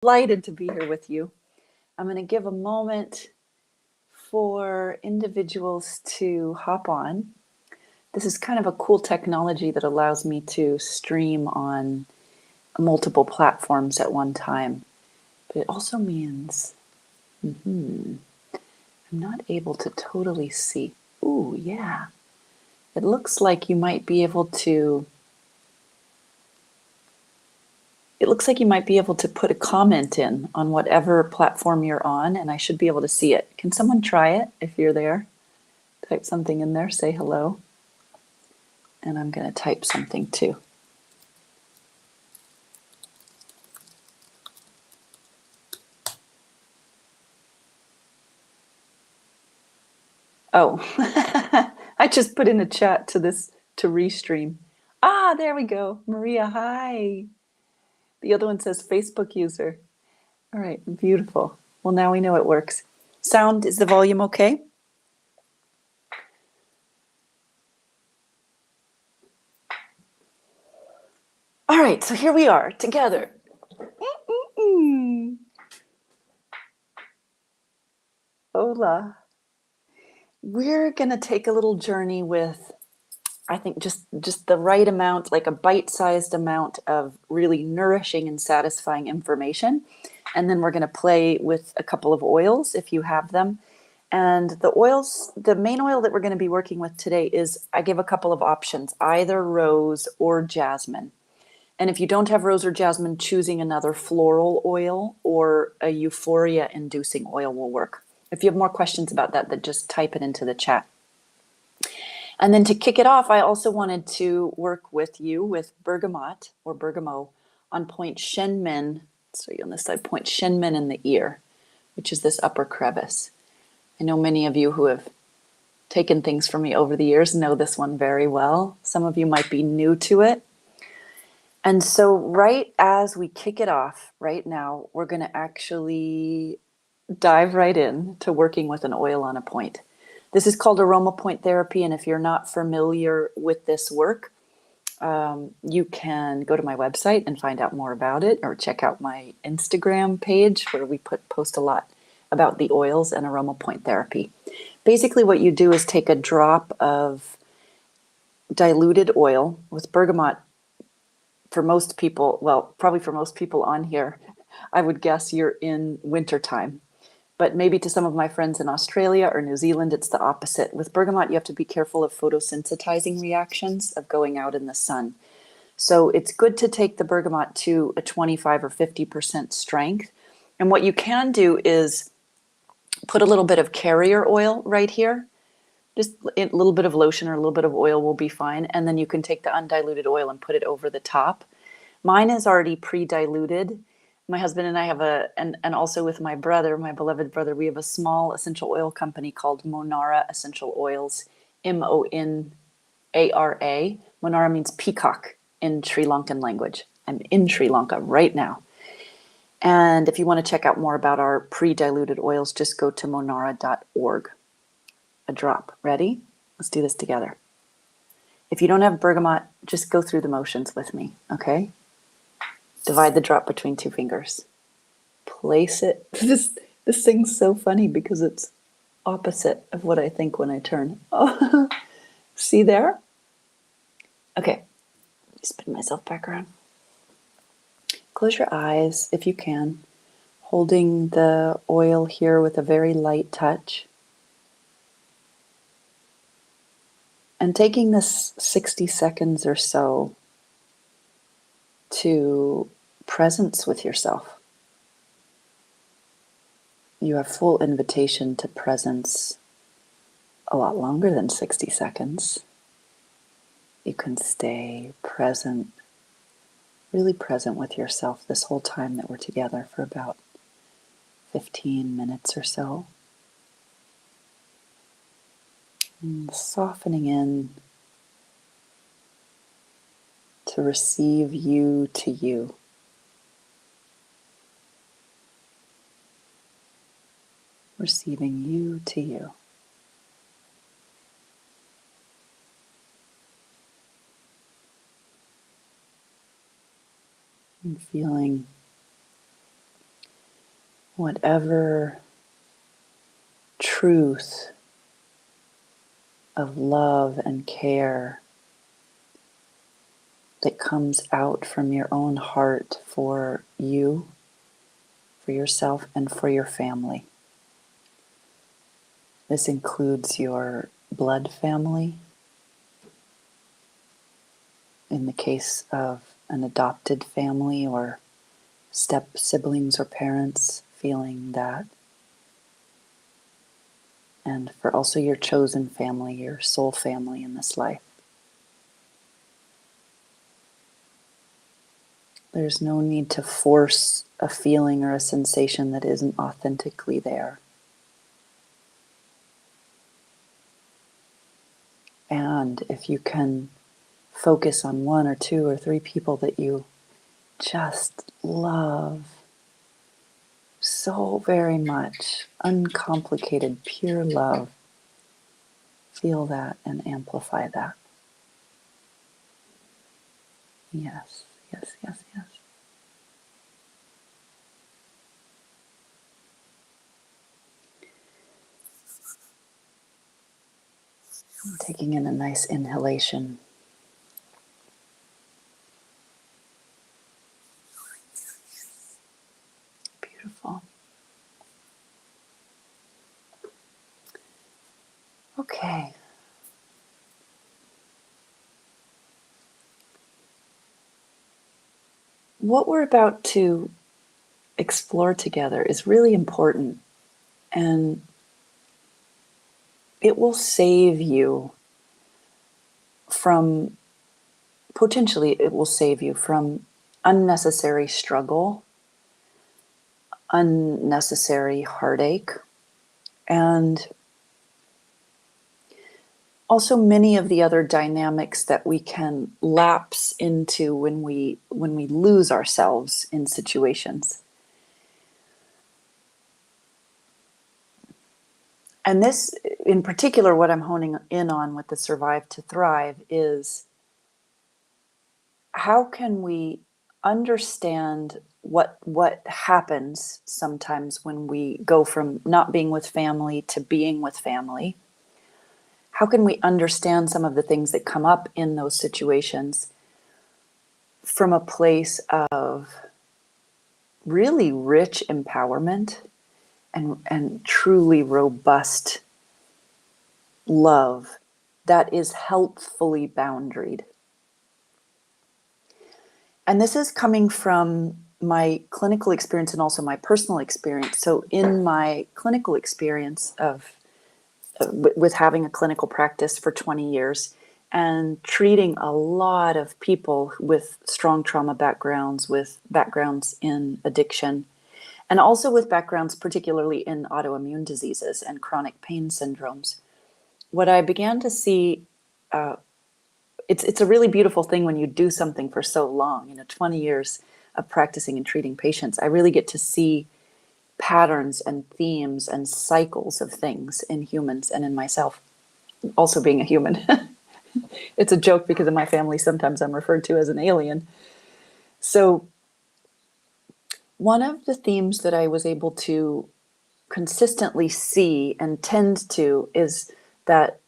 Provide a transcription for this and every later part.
Delighted to be here with you. I'm going to give a moment for individuals to hop on. This is kind of a cool technology that allows me to stream on multiple platforms at one time. But it also means I'm not able to totally see. Ooh, yeah. It looks like you might be able to put a comment in on whatever platform you're on, and I should be able to see it. Can someone try it if you're there? Type something in there, say hello. And I'm going to type something too. Oh, I just put in a chat to restream. Ah, there we go. Maria, hi. The other one says Facebook user. All right, beautiful. Well, now we know it works. Sound, is the volume okay? All right, so here we are together. Hola. We're going to take a little journey with, I think, just the right amount, like a bite-sized amount of really nourishing and satisfying information. And then we're going to play with a couple of oils if you have them. And the oils, the main oil that we're going to be working with today is, I give a couple of options, either rose or jasmine. And if you don't have rose or jasmine, choosing another floral oil or a euphoria-inducing oil will work. If you have more questions about that, then just type it into the chat. And then to kick it off, I also wanted to work with you with Bergamot or Bergamot on point Shenmin. So you're on this side, point Shenmin in the ear, which is this upper crevice. I know many of you who have taken things from me over the years know this one very well. Some of you might be new to it. And so right as we kick it off right now, we're going to actually dive right in to working with an oil on a point. This is called aroma point therapy, and if you're not familiar with this work, you can go to my website and find out more about it, or check out my Instagram page where we post a lot about the oils and aroma point therapy. Basically, what you do is take a drop of diluted oil with bergamot. For most people, well, probably for most people on here, I would guess you're in wintertime. But maybe to some of my friends in Australia or New Zealand, it's the opposite. With bergamot, you have to be careful of photosensitizing reactions of going out in the sun. So it's good to take the bergamot to a 25 or 50% strength. And what you can do is put a little bit of carrier oil right here. Just a little bit of lotion or a little bit of oil will be fine. And then you can take the undiluted oil and put it over the top. Mine is already pre-diluted. My husband and I have and also with my brother, my beloved brother, we have a small essential oil company called Monara Essential Oils, Monara. Monara means peacock in Sri Lankan language. I'm in Sri Lanka right now. And if you want to check out more about our pre-diluted oils, just go to monara.org. A drop. Ready? Let's do this together. If you don't have bergamot, just go through the motions with me, okay? Divide the drop between two fingers. Place it. This thing's so funny because it's opposite of what I think when I turn. Oh, see there? Okay, spin myself back around. Close your eyes if you can, holding the oil here with a very light touch. And taking this 60 seconds or so to presence with yourself. You have full invitation to presence a lot longer than 60 seconds. You can stay present, really present with yourself this whole time that we're together for about 15 minutes or so. And softening in to receive you to you. Receiving you to you. And feeling whatever truth of love and care that comes out from your own heart for you, for yourself, and for your family. This includes your blood family, in the case of an adopted family or step siblings or parents, feeling that. And for also your chosen family, your soul family in this life. There's no need to force a feeling or a sensation that isn't authentically there. And if you can focus on one or two or three people that you just love so very much, uncomplicated, pure love, feel that and amplify that. Yes, yes, yes, yes. I'm taking in a nice inhalation. Beautiful. Okay. What we're about to explore together is really important, and it will save you from, potentially it will save you from unnecessary struggle, unnecessary heartache, and also many of the other dynamics that we can lapse into when we lose ourselves in situations. And this, in particular, what I'm honing in on with the Survive to Thrive is how can we understand what happens sometimes when we go from not being with family to being with family. How can we understand some of the things that come up in those situations from a place of really rich empowerment and truly robust love that is helpfully boundaried. And this is coming from my clinical experience and also my personal experience. So in my clinical experience of with having a clinical practice for 20 years and treating a lot of people with strong trauma backgrounds, with backgrounds in addiction, and also with backgrounds particularly in autoimmune diseases and chronic pain syndromes, what I began to see, it's a really beautiful thing when you do something for so long, 20 years of practicing and treating patients, I really get to see patterns and themes and cycles of things in humans and in myself, also being a human. It's a joke because in my family, sometimes I'm referred to as an alien. So one of the themes that I was able to consistently see and tend to is that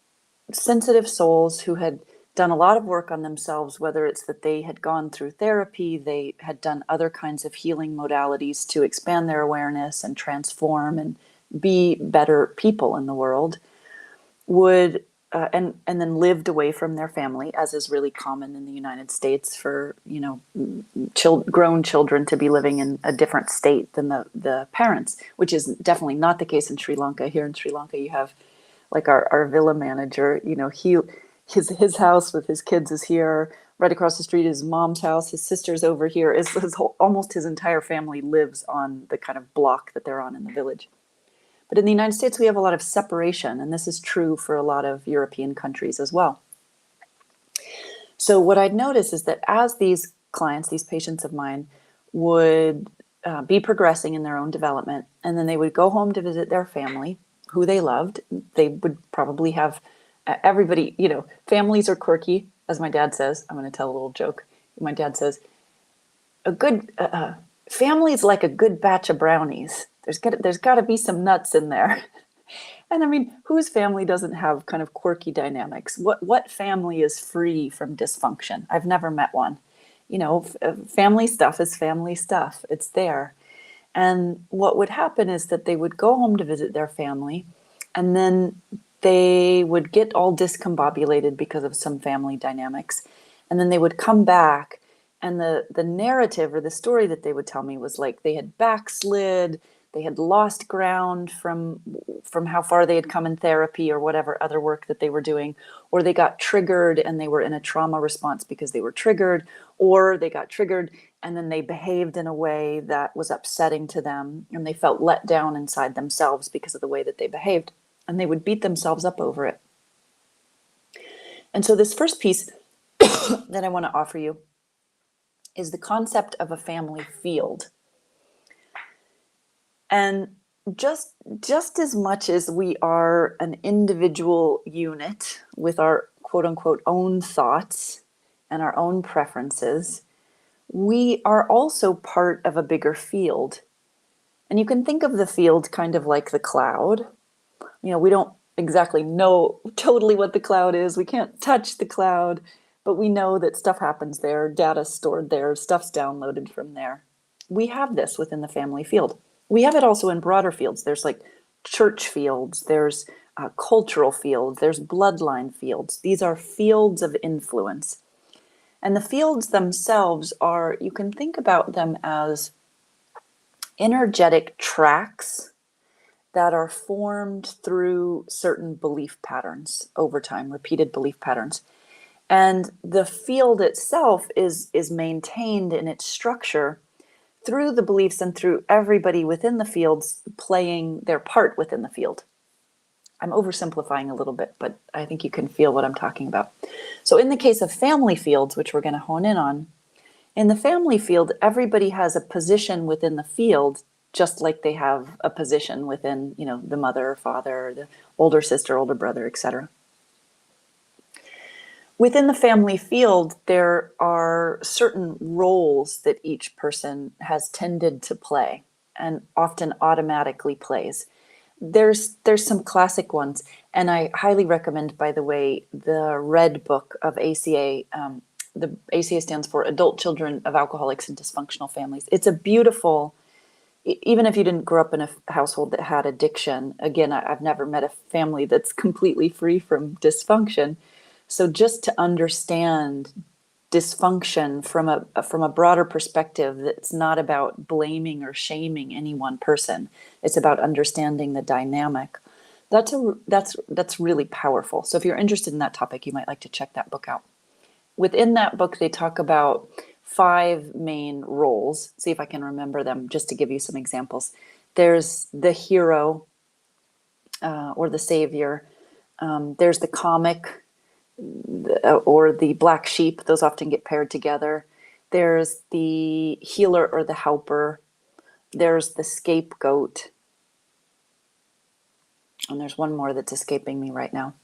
sensitive souls who had done a lot of work on themselves, whether it's that they had gone through therapy, they had done other kinds of healing modalities to expand their awareness and transform and be better people in the world, would and then lived away from their family, as is really common in the United States for grown children to be living in a different state than the parents, which is definitely not the case in Sri Lanka. Here in Sri Lanka, you have like our villa manager, his house with his kids is here. Right across the street is his mom's house. His sister's over here. Almost his entire family lives on the kind of block that they're on in the village. But in the United States, we have a lot of separation, and this is true for a lot of European countries as well. So what I'd notice is that as these clients, these patients of mine, would be progressing in their own development, and then they would go home to visit their family, who they loved, they would probably have everybody, families are quirky, as my dad says. I'm going to tell a little joke. My dad says, a good family is like a good batch of brownies. there's got to be some nuts in there. And I mean, whose family doesn't have kind of quirky dynamics? What family is free from dysfunction? I've never met one. You know, family stuff is family stuff. It's there. And what would happen is that they would go home to visit their family, and then they would get all discombobulated because of some family dynamics. And then they would come back, and the narrative or the story that they would tell me was like they had backslid, they had lost ground from how far they had come in therapy or whatever other work that they were doing, or they got triggered and they were in a trauma response because they were triggered, or they got triggered and then they behaved in a way that was upsetting to them and they felt let down inside themselves because of the way that they behaved, and they would beat themselves up over it. And so this first piece that I want to offer you is the concept of a family field. And just as much as we are an individual unit with our quote unquote own thoughts and our own preferences, we are also part of a bigger field. And you can think of the field kind of like the cloud. You know, we don't exactly know totally what the cloud is. We can't touch the cloud, but we know that stuff happens there, data's stored there, stuff's downloaded from there. We have this within the family field. We have it also in broader fields. There's like church fields, there's cultural fields, there's bloodline fields. These are fields of influence. And the fields themselves are, you can think about them as energetic tracks that are formed through certain belief patterns over time, repeated belief patterns. And the field itself is maintained in its structure through the beliefs and through everybody within the fields playing their part within the field. I'm oversimplifying a little bit, but I think you can feel what I'm talking about. So in the case of family fields, which we're going to hone in on, in the family field, everybody has a position within the field, just like they have a position within, you know, the mother or father, or the older sister, older brother, etc. Within the family field, there are certain roles that each person has tended to play and often automatically plays. There's some classic ones, and I highly recommend, by the way, the Red Book of ACA. The ACA stands for Adult Children of Alcoholics and Dysfunctional Families. It's a beautiful, even if you didn't grow up in a household that had addiction, again, I've never met a family that's completely free from dysfunction. So just to understand dysfunction from a broader perspective, that's not about blaming or shaming any one person. It's about understanding the dynamic. That's really powerful. So if you're interested in that topic, you might like to check that book out. Within that book, they talk about 5 main roles. See if I can remember them, just to give you some examples. There's the hero or the savior. There's the comic or the black sheep. Those often get paired together. There's the healer or the helper. There's the scapegoat. And there's one more that's escaping me right now.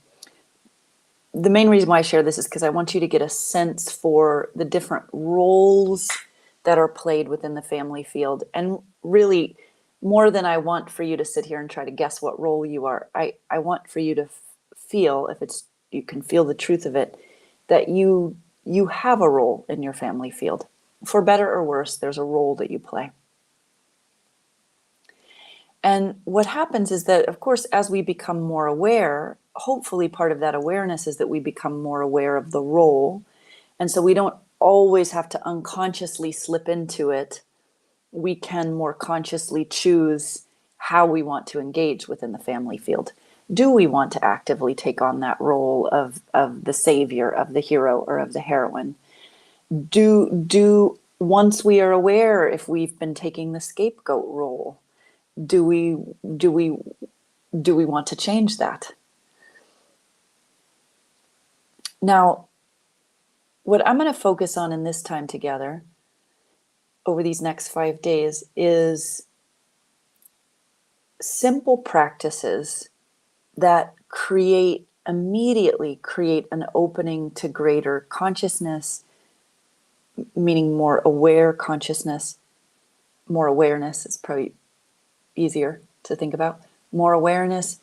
The main reason why I share this is because I want you to get a sense for the different roles that are played within the family field. And really, more than I want for you to sit here and try to guess what role you are, I want for you to feel, if it's, you can feel the truth of it, that you have a role in your family field. For better or worse, there's a role that you play. And what happens is that, of course, as we become more aware, hopefully part of that awareness is that we become more aware of the role. And so we don't always have to unconsciously slip into it. We can more consciously choose how we want to engage within the family field. Do we want to actively take on that role of the savior, of the hero, or of the heroine? Once we are aware if we've been taking the scapegoat role, do we want to change that? Now, what I'm going to focus on in this time together over these next 5 days is simple practices that immediately create an opening to greater consciousness, meaning more aware consciousness. More awareness is probably easier to think about. More awareness,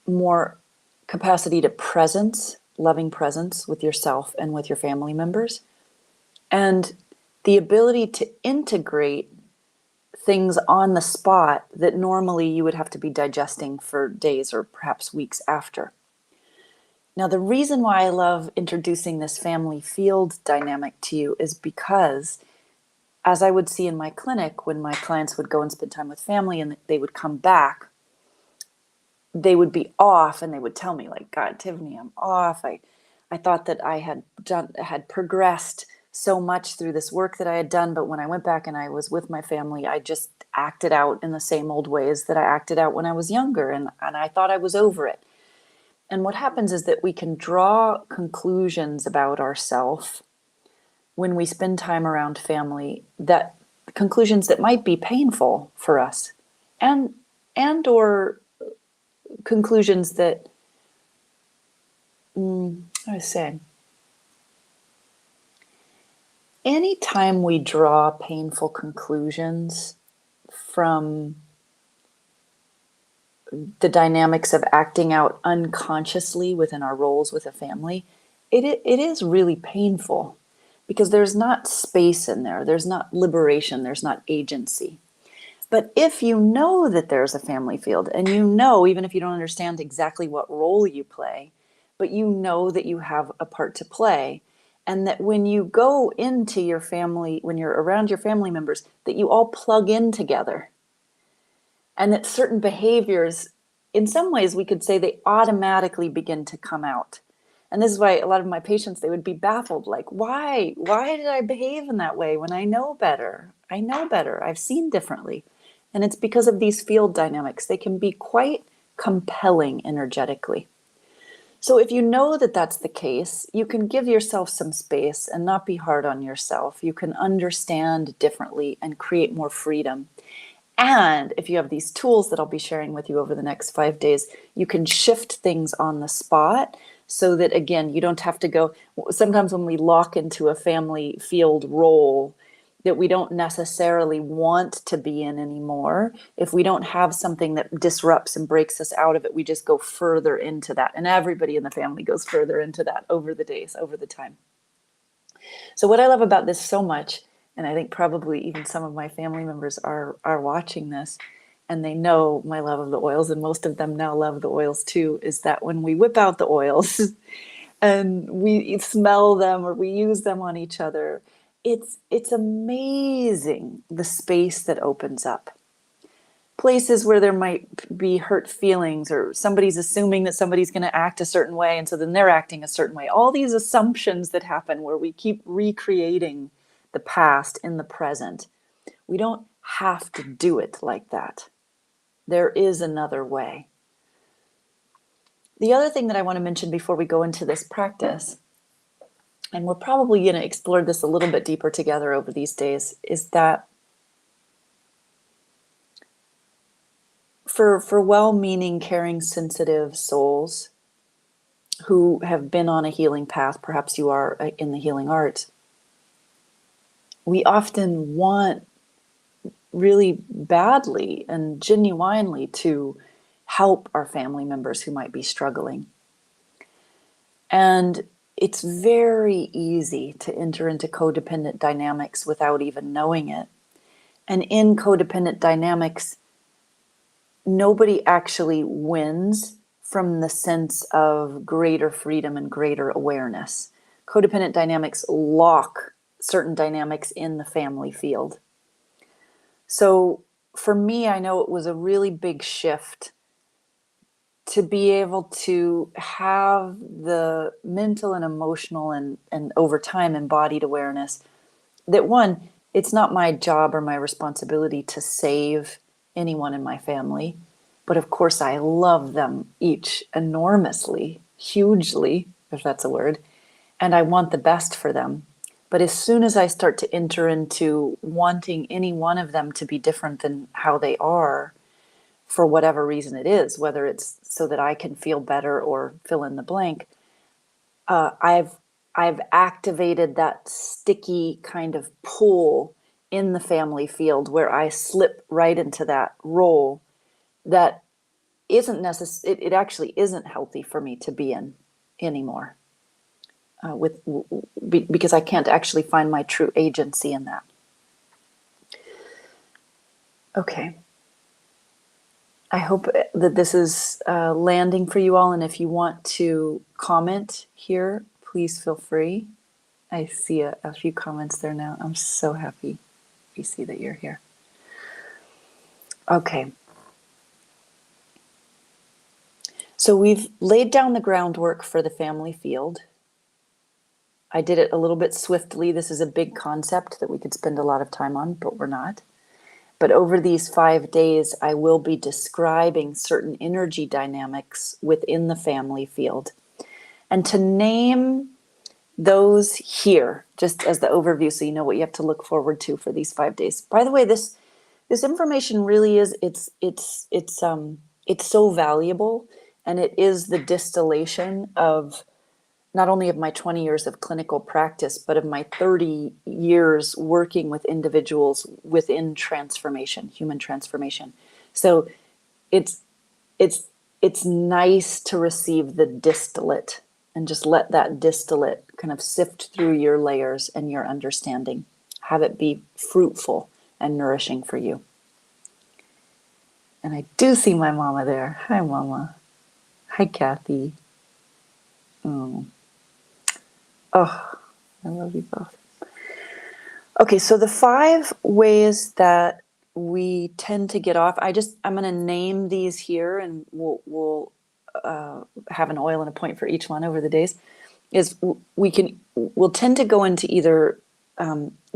more capacity to presence, loving presence with yourself and with your family members, and the ability to integrate things on the spot that normally you would have to be digesting for days or perhaps weeks after. Now, the reason why I love introducing this family field dynamic to you is because, as I would see in my clinic, when my clients would go and spend time with family and they would come back, they would be off and they would tell me, like, God, Tiffany, I'm off. I thought that I had progressed so much through this work that I had done, but when I went back and I was with my family, I just acted out in the same old ways that I acted out when I was younger, and I thought I was over it. And what happens is that we can draw conclusions about ourselves when we spend time around family, that conclusions that might be painful for us, and or conclusions that I was saying, anytime we draw painful conclusions from the dynamics of acting out unconsciously within our roles with a family, it is really painful, because there's not space in there. There's not liberation. There's not agency. But if you know that there's a family field, and you know, even if you don't understand exactly what role you play, but you know that you have a part to play, and that when you go into your family, when you're around your family members, that you all plug in together, and that certain behaviors, in some ways we could say, they automatically begin to come out. And this is why a lot of my patients, they would be baffled, like, why did I behave in that way when I know better? I know better. I've seen differently. And it's because of these field dynamics. They can be quite compelling energetically. So if you know that that's the case, you can give yourself some space and not be hard on yourself. You can understand differently and create more freedom. And if you have these tools that I'll be sharing with you over the next 5 days, you can shift things on the spot, so that, again, you don't have to go. Sometimes when we lock into a family field role that we don't necessarily want to be in anymore, if we don't have something that disrupts and breaks us out of it, we just go further into that. And everybody in the family goes further into that over the days, over the time. So what I love about this so much, and I think probably even some of my family members are watching this, and they know my love of the oils, and most of them now love the oils too, is that when we whip out the oils and we smell them or we use them on each other, it's amazing the space that opens up. Places where there might be hurt feelings, or somebody's assuming that somebody's going to act a certain way, and so then they're acting a certain way. All these assumptions that happen where we keep recreating the past in the present. We don't have to do it like that. There is another way. The other thing that I want to mention before we go into this practice, and we're probably going to explore this a little bit deeper together over these days, is that for well-meaning, caring, sensitive souls who have been on a healing path, perhaps you are in the healing arts, we often want really badly and genuinely to help our family members who might be struggling. And it's very easy to enter into codependent dynamics without even knowing it. And in codependent dynamics, nobody actually wins from the sense of greater freedom and greater awareness. Codependent dynamics lock certain dynamics in the family field. So for me, I know it was a really big shift to be able to have the mental and emotional and over time embodied awareness that, one, it's not my job or my responsibility to save anyone in my family, but of course I love them each enormously, hugely, if that's a word, and I want the best for them. But as soon as I start to enter into wanting any one of them to be different than how they are, for whatever reason it is, whether it's so that I can feel better or fill in the blank, I've activated that sticky kind of pull in the family field where I slip right into that role. that isn't necessary. It actually isn't healthy for me to be in anymore. Because I can't actually find my true agency in that. Okay. I hope that this is landing for you all. And if you want to comment here, please feel free. I see a few comments there now. I'm so happy you see that you're here. Okay. So we've laid down the groundwork for the family field. I did it a little bit swiftly. This is a big concept that we could spend a lot of time on, but we're not. But over these 5 days, I will be describing certain energy dynamics within the family field. And to name those here, just as the overview, so you know what you have to look forward to for these 5 days. By the way, this information really is, it's so valuable, and it is the distillation of not only of my 20 years of clinical practice, but of my 30 years working with individuals within transformation, human transformation. So it's nice to receive the distillate and just let that distillate kind of sift through your layers and your understanding. Have it be fruitful and nourishing for you. And I do see my mama there. Hi, Mama. Hi, Kathy. Oh, I love you both. Okay, so the 5 ways that we tend to get off, I'm going to name these here, and we'll have an oil and a point for each one over the days, is we'll tend to go into either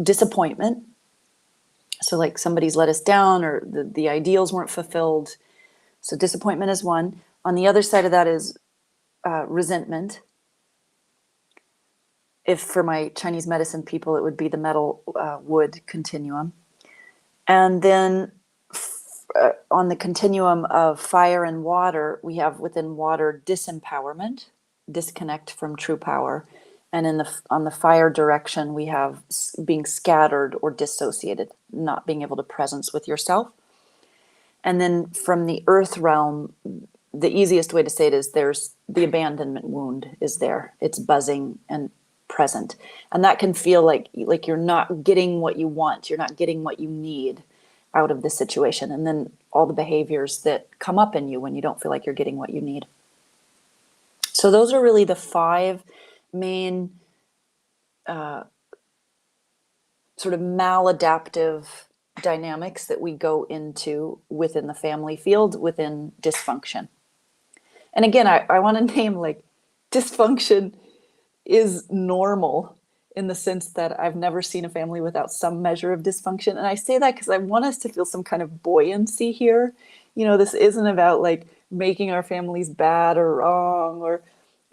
disappointment. So like somebody's let us down, or the ideals weren't fulfilled. So disappointment is one. On the other side of that is resentment. If for my Chinese medicine people, it would be the metal wood continuum. And then on the continuum of fire and water, we have within water disempowerment, disconnect from true power. And on the fire direction, we have being scattered or dissociated, not being able to presence with yourself. And then from the earth realm, the easiest way to say it is there's the abandonment wound is there. It's buzzing and present. And that can feel like you're not getting what you want. You're not getting what you need out of the situation. And then all the behaviors that come up in you when you don't feel like you're getting what you need. So those are really the 5 main sort of maladaptive dynamics that we go into within the family field, within dysfunction. And again, I want to name, like, dysfunction is normal in the sense that I've never seen a family without some measure of dysfunction. And I say that because I want us to feel some kind of buoyancy here. You know, this isn't about like making our families bad or wrong, or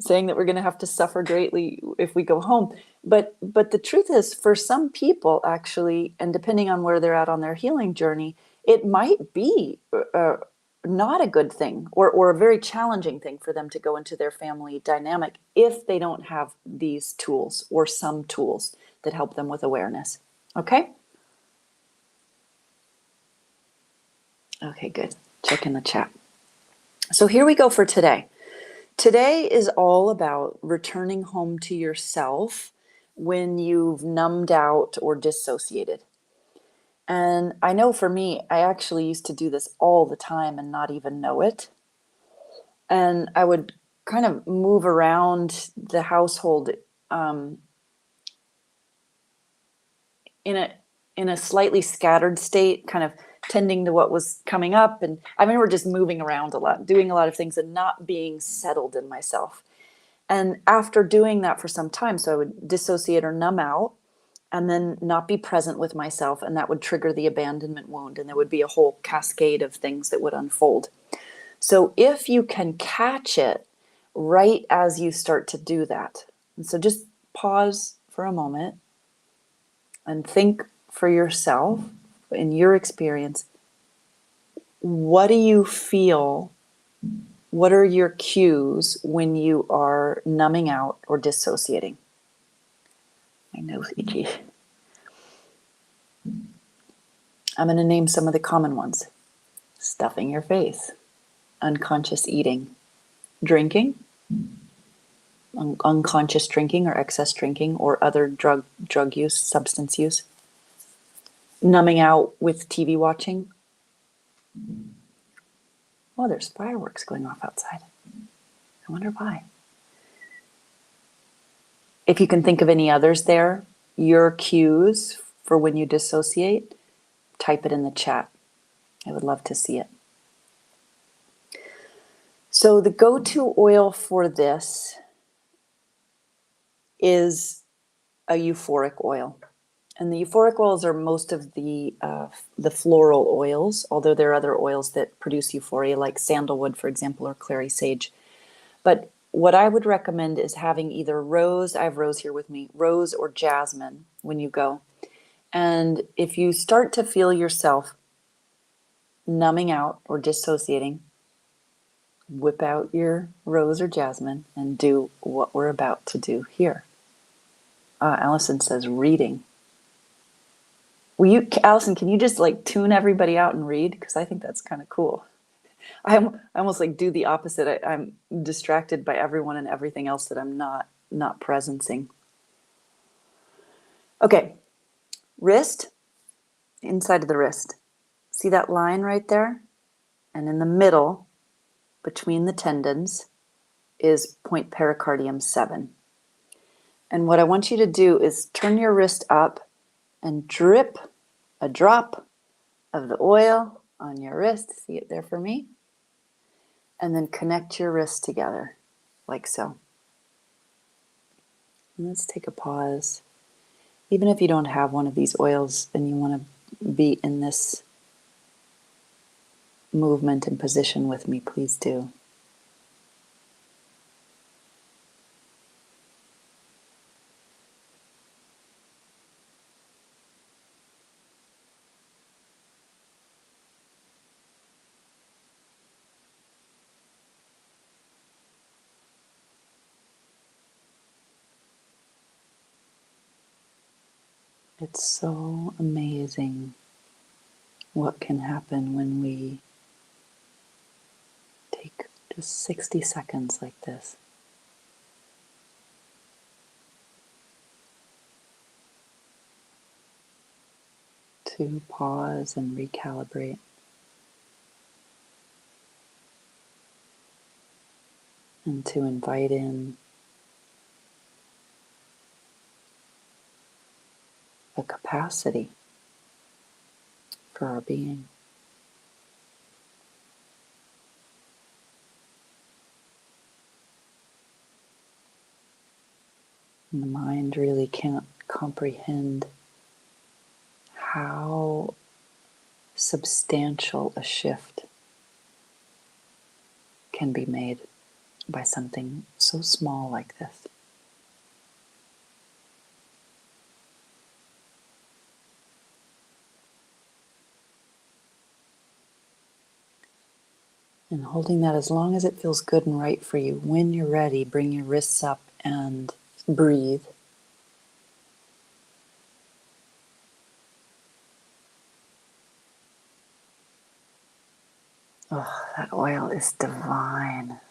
saying that we're going to have to suffer greatly if we go home. But the truth is, for some people, actually, and depending on where they're at on their healing journey, it might be not a good thing, or a very challenging thing for them to go into their family dynamic if they don't have these tools or some tools that help them with awareness. Okay? Okay, good. Check in the chat. So here we go for today. Today is all about returning home to yourself when you've numbed out or dissociated. And I know for me, I actually used to do this all the time and not even know it. And I would kind of move around the household in a slightly scattered state, kind of tending to what was coming up. And I remember just moving around a lot, doing a lot of things and not being settled in myself. And after doing that for some time, so I would dissociate or numb out, and then not be present with myself, and that would trigger the abandonment wound, and there would be a whole cascade of things that would unfold. So if you can catch it right as you start to do that, and so just pause for a moment and think for yourself, in your experience, what do you feel? What are your cues when you are numbing out or dissociating? My nose itchy. I'm going to name some of the common ones. stuffing your face, unconscious eating, drinking, unconscious drinking or excess drinking or other drug use, substance use, numbing out with TV watching. Oh, there's fireworks going off outside. I wonder why. If you can think of any others there, your cues for when you dissociate, type it in the chat. I would love to see it. So the go-to oil for this is a euphoric oil. And the euphoric oils are most of the floral oils, although there are other oils that produce euphoria, like sandalwood, for example, or clary sage. But what I would recommend is having either rose, I have rose here with me, rose or jasmine when you go. And if you start to feel yourself numbing out or dissociating, whip out your rose or jasmine and do what we're about to do here. Allison says reading. Allison, can you just like tune everybody out and read? Because I think that's kind of cool. I almost like do the opposite. I'm distracted by everyone and everything else that I'm not presencing. Okay, wrist, inside of the wrist. See that line right there? And in the middle, between the tendons, is point pericardium 7. And what I want you to do is turn your wrist up and drip a drop of the oil on your wrist. See it there for me? And then connect your wrists together, like so. And let's take a pause. Even if you don't have one of these oils and you want to be in this movement and position with me, please do. It's so amazing what can happen when we take just 60 seconds like this. To pause and recalibrate. And to invite in a capacity for our being. And the mind really can't comprehend how substantial a shift can be made by something so small like this. And holding that as long as it feels good and right for you. When you're ready, bring your wrists up and breathe. Oh, that oil is divine.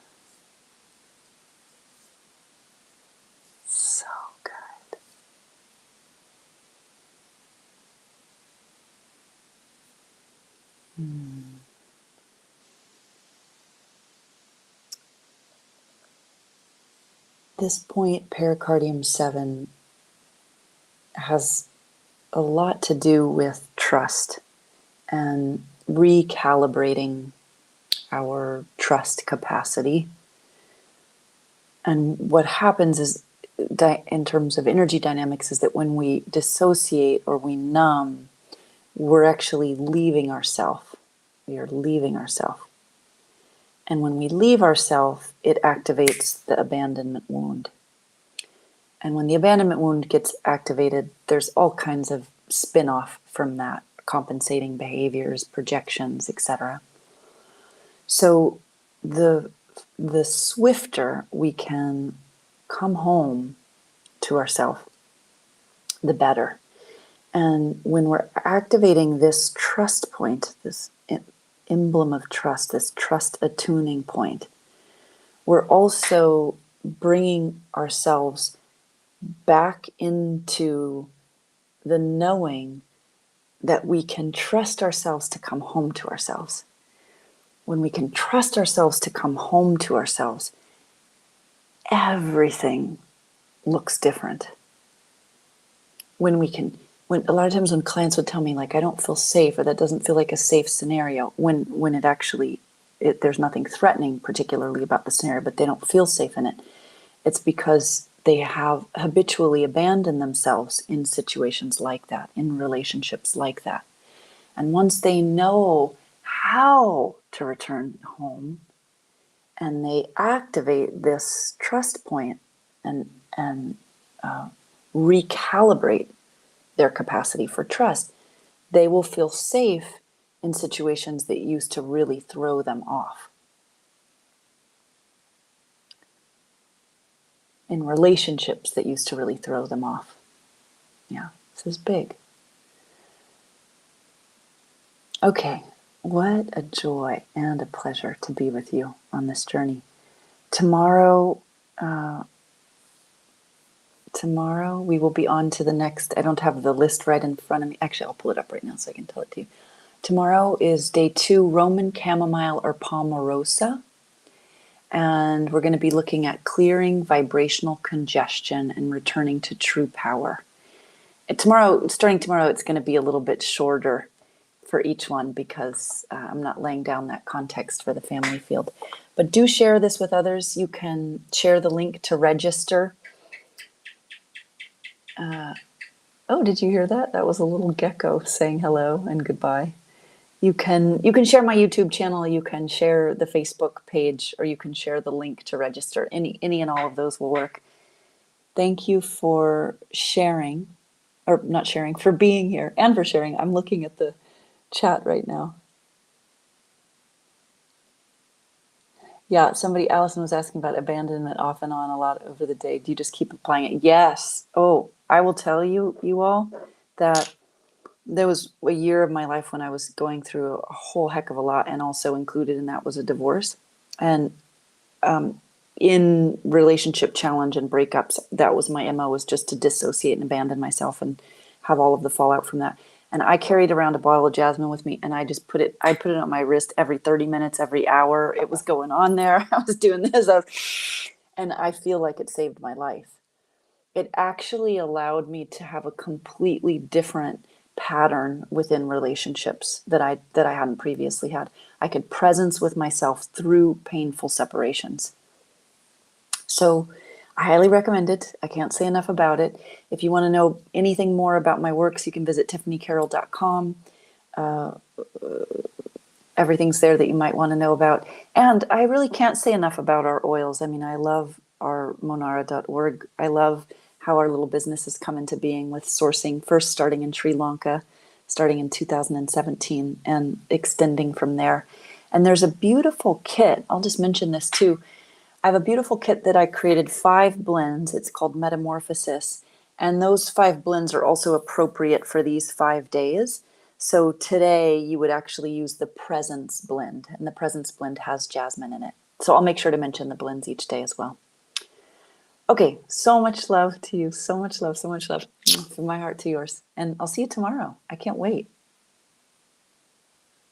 So good. This point, pericardium 7, has a lot to do with trust and recalibrating our trust capacity. And what happens is, in terms of energy dynamics, is that when we dissociate or we numb, we're actually leaving ourself. We are leaving ourself. And when we leave ourself, it activates the abandonment wound. And when the abandonment wound gets activated, there's all kinds of spin-off from that, compensating behaviors, projections, etc. So the swifter we can come home to ourselves, the better. And when we're activating this trust point, this emblem of trust, this trust attuning point, we're also bringing ourselves back into the knowing that we can trust ourselves to come home to ourselves. When we can trust ourselves to come home to ourselves, everything looks different. When a lot of times when clients would tell me, like, I don't feel safe, or that doesn't feel like a safe scenario, when it actually, there's nothing threatening particularly about the scenario, but they don't feel safe in it, it's because they have habitually abandoned themselves in situations like that, in relationships like that. And once they know how to return home, and they activate this trust point and recalibrate their capacity for trust, they will feel safe in situations that used to really throw them off. In relationships that used to really throw them off. Yeah, this is big. Okay, what a joy and a pleasure to be with you on this journey. Tomorrow we will be on to the next. I don't have the list right in front of me. Actually, I'll pull it up right now so I can tell it to you. Tomorrow is day 2, Roman Chamomile or Palmarosa. And we're going to be looking at clearing vibrational congestion and returning to true power. Starting tomorrow, it's going to be a little bit shorter for each one because I'm not laying down that context for the family field. But do share this with others. You can share the link to register. Oh, did you hear that? That was a little gecko saying hello and goodbye. You can share my YouTube channel, you can share the Facebook page, or you can share the link to register. Any and all of those will work. Thank you for sharing, or not sharing, for being here and for sharing. I'm looking at the chat right now. Yeah, Allison was asking about abandonment off and on a lot over the day. Do you just keep applying it? Yes. Oh, I will tell you all, that there was a year of my life when I was going through a whole heck of a lot, and also included in that was a divorce. And in relationship challenge and breakups, that was my MO, was just to dissociate and abandon myself and have all of the fallout from that. And I carried around a bottle of Jasmine with me, and I put it on my wrist every 30 minutes, every hour. It was going on there. I was doing this. And I feel like it saved my life. It actually allowed me to have a completely different pattern within relationships that I hadn't previously had. I could presence with myself through painful separations. So I highly recommend it. I can't say enough about it. If you want to know anything more about my works, you can visit tiffanycarole.com. Everything's there that you might want to know about. And I really can't say enough about our oils. I mean, I love our monara.org. I love how our little business has come into being with sourcing, first starting in Sri Lanka, starting in 2017, and extending from there. And there's a beautiful kit. I'll just mention this too. I have a beautiful kit that I created, 5 blends. It's called Metamorphosis. And those 5 blends are also appropriate for these 5 days. So today you would actually use the Presence blend, and the Presence blend has jasmine in it. So I'll make sure to mention the blends each day as well. Okay, so much love to you. So much love, so much love from my heart to yours. And I'll see you tomorrow. I can't wait.